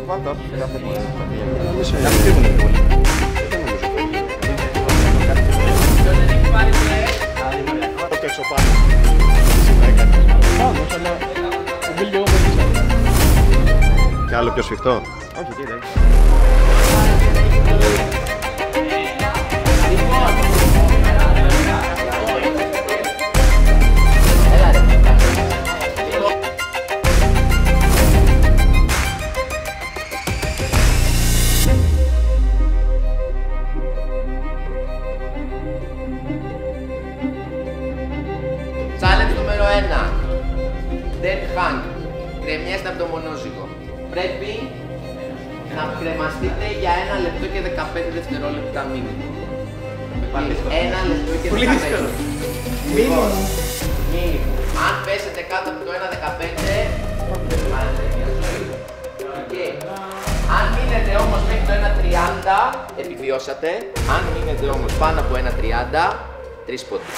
Πάντα όχι, κάθε φορά. Κι άλλο πιο σφιχτό. Όχι, τι λέει. Challenge νούμερο 1. Dead hang. Κρεμιέστε από το μονόζυγο. Πρέπει να κρεμαστείτε για 1 λεπτό και 15 δευτερόλεπτα μήνυμα. 1 λεπτό και 15. Μήνυμα. Αν πέσετε κάτω από το 1.15, πάρετε μια ζωή. Αν μείνετε όμως μέχρι το 1.30, επιβιώσατε. Αν μείνετε όμως πάνω από 1.30, 3 πόντους.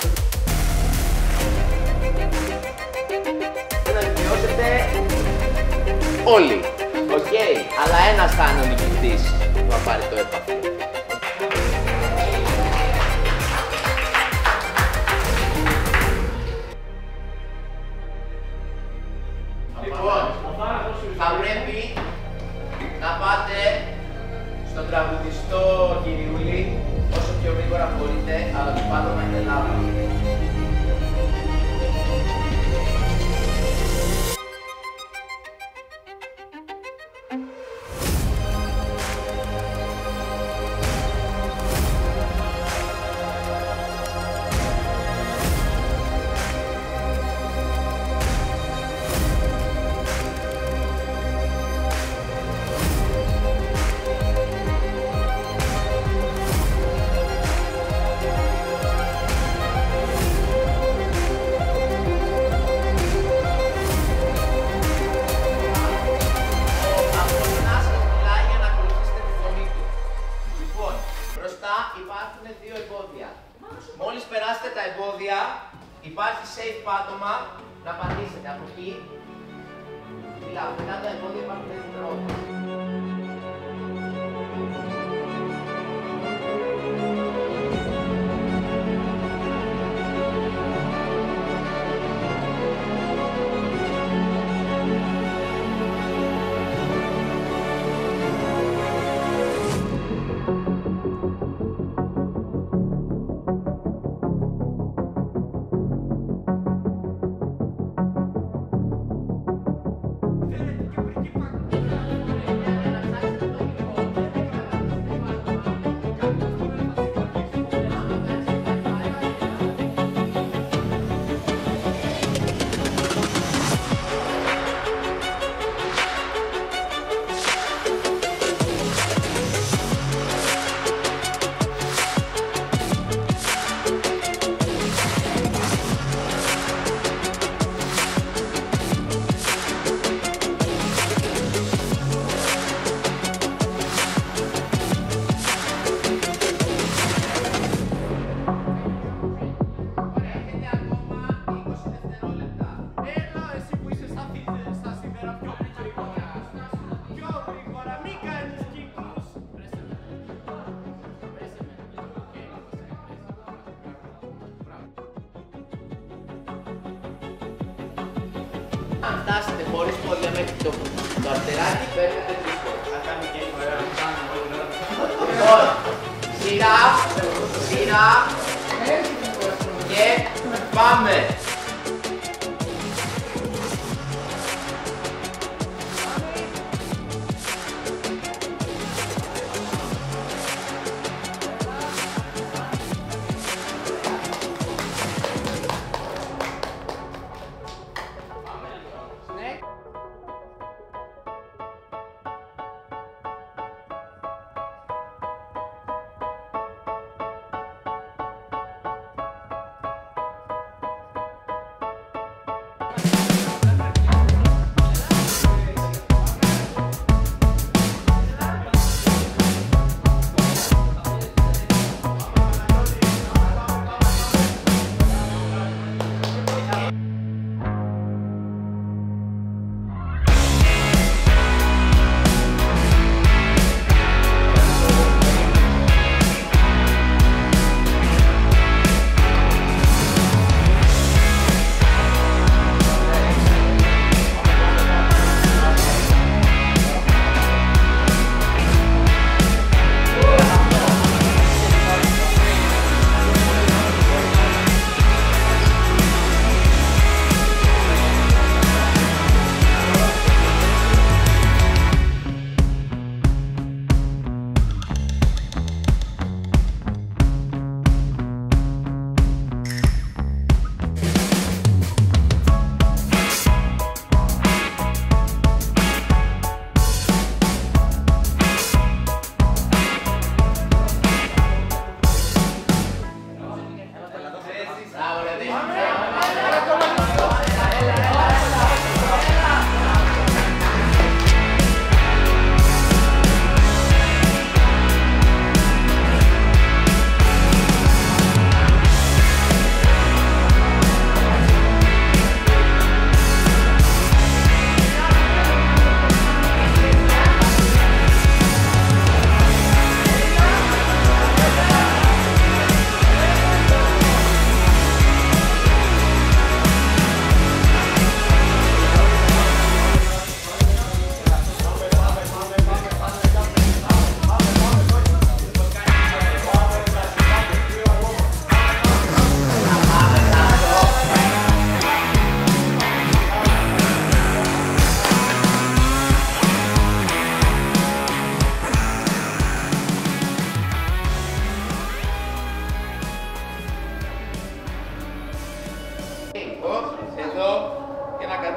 Να επιβιώσετε όλοι. Οκ. Αλλά ένας θα είναι ο νικητής που θα πάρει το έπαθλο. Λοιπόν, θα πρέπει να πάτε στον τραγουδιστό Κυριούλη όσο πιο γρήγορα μπορείτε, αλλά το πάτωμα είναι λάβα. Υπάρχουν 2 εμπόδια. Μόλις περάσετε τα εμπόδια, υπάρχει safe πάτωμα να πατήσετε από εκεί. Δηλαδή, μετά τα εμπόδια υπάρχουν 2 δευτερόλεπτα. Αν φτάσετε χωρίς πόδια μέχρι το αρτεράκι, παίρνετε 3 πόντους. Θα κάνουμε και λίγο Λοιπόν, σειρά και πάμε!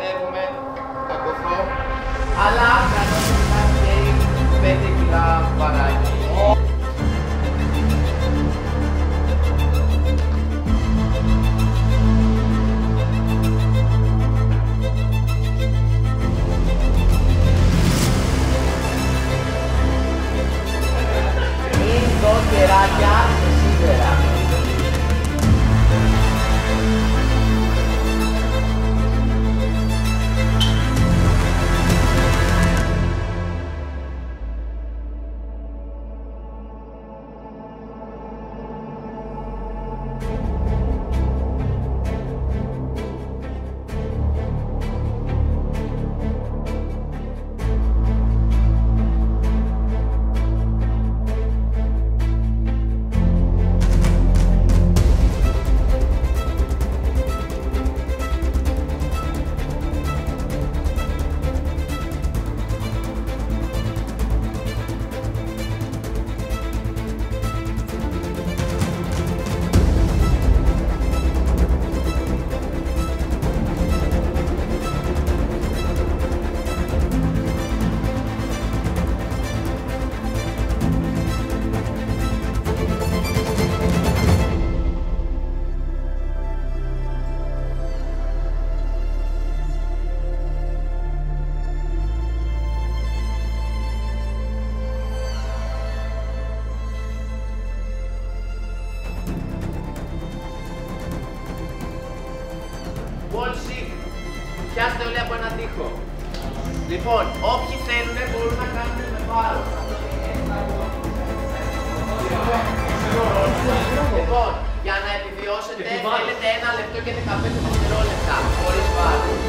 ανεβαίνουμε το κοφό, αλλά κρατώντας κάτι καίει 5 κιλά βαράκι. Μην δω κεράκια σε σίδερα. Wall sit. Πιάστε όλοι από ένα τοίχο. Λοιπόν, όποιοι θέλουν μπορούν να κάνουν με βάρος. Λοιπόν, για να επιβιώσετε θέλετε 1 λεπτό και 15 δευτερόλεπτα χωρίς βάρος.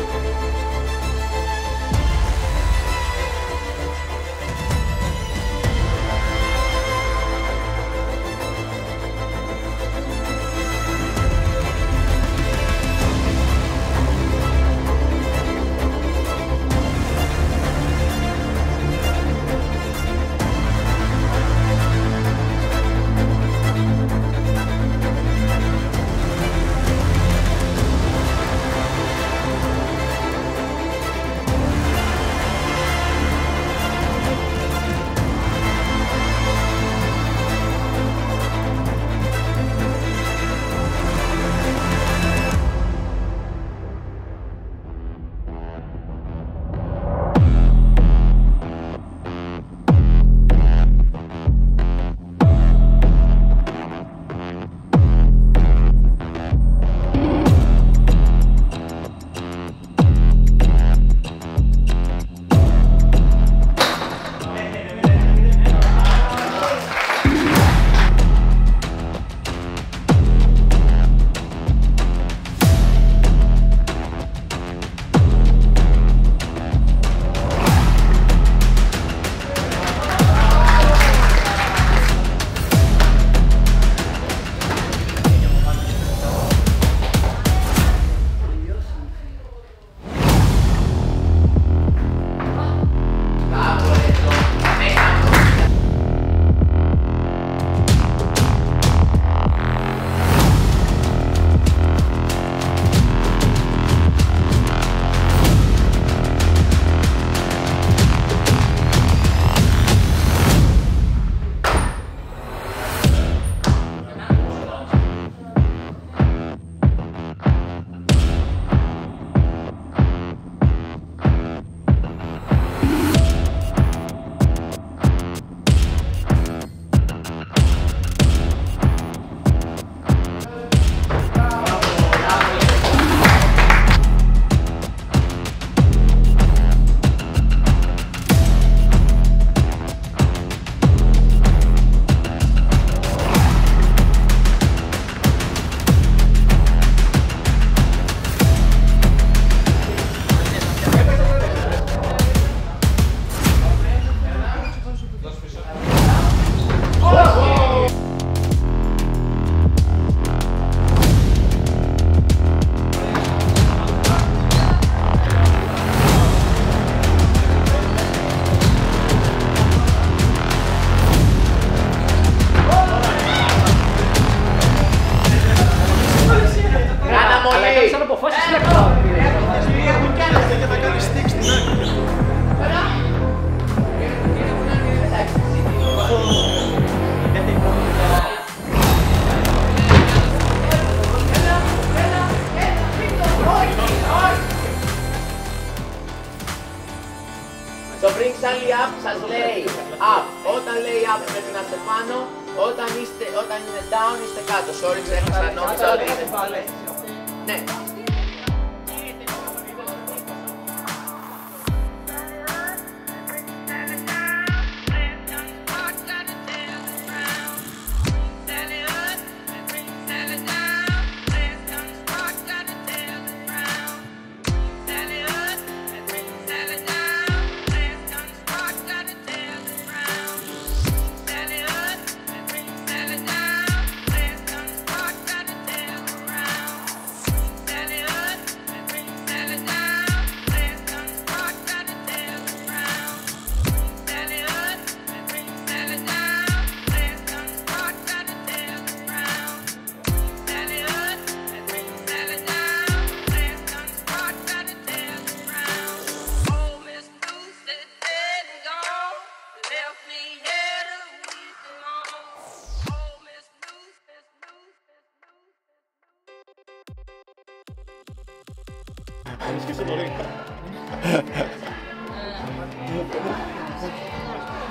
σαν λέει up, σας λέει up. Όταν λέει up πρέπει να είστε πάνω, όταν είναι down είστε κάτω. Sorry, ξέχασα, νόμιζα ότι είναι. Ναι.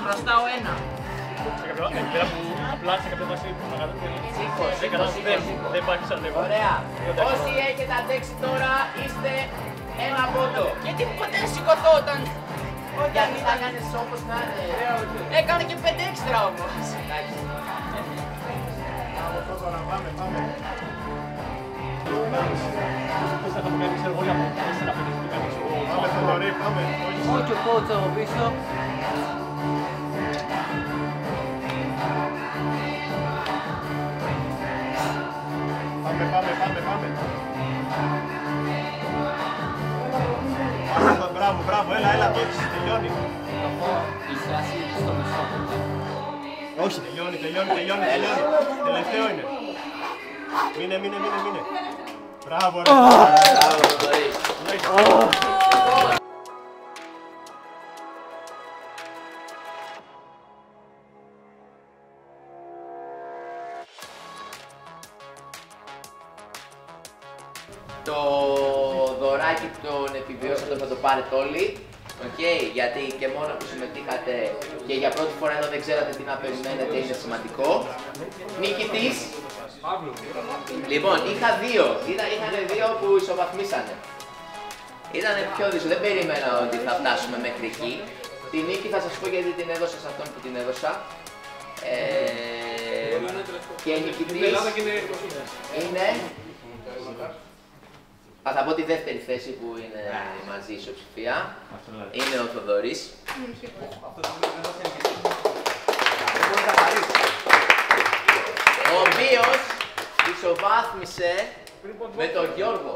Χρωστάω ένα. Απλά σε κάποια φάση Σήκω. δεν υπάρχει σαν θέμα. Ωραία. Όσοι έχετε αντέξει τώρα είστε ένα πόντο. Γιατί ποτέ δεν σηκωθώ όταν... Γιατί θα κάνεις όπως να είναι. Έκανε και 5 έξτρα όμως. Εντάξει. Πάμε. Πώς θα κάνουμε κανείς εγώ για να πετύχουμε κανείς. Πάμε, Θοδωρή, πάμε. Όχι ο coach από πίσω. Πάμε. Μπράβο, έλα, το έχεις, τελειώνει. Είχε άσει στο μισό. Όχι, τελειώνει. Τελευταίο είναι. Μείνε. Μπράβο, ρε. Μπράβο, Θοδωρή. Το δωράκι των επιβιώσεων θα το πάρετε όλοι. Γιατί και μόνο που συμμετείχατε και για πρώτη φορά εδώ δεν ξέρατε τι να περιμένετε, είναι σημαντικό. Νικητής. Λοιπόν, είχαν δύο που ισοβαθμίσανε. Ήταν πιο δύσκολο, δεν περίμενα ότι θα φτάσουμε μέχρι εκεί. Τη νίκη θα σας πω γιατί την έδωσα σε αυτόν που την έδωσα. Και η νικητής είναι... Θα πω τη δεύτερη θέση που είναι μαζί η ισοψηφία. Είναι ο Θοδωρής. Ο οποίος ισοβάθμισε με τον Γιώργο.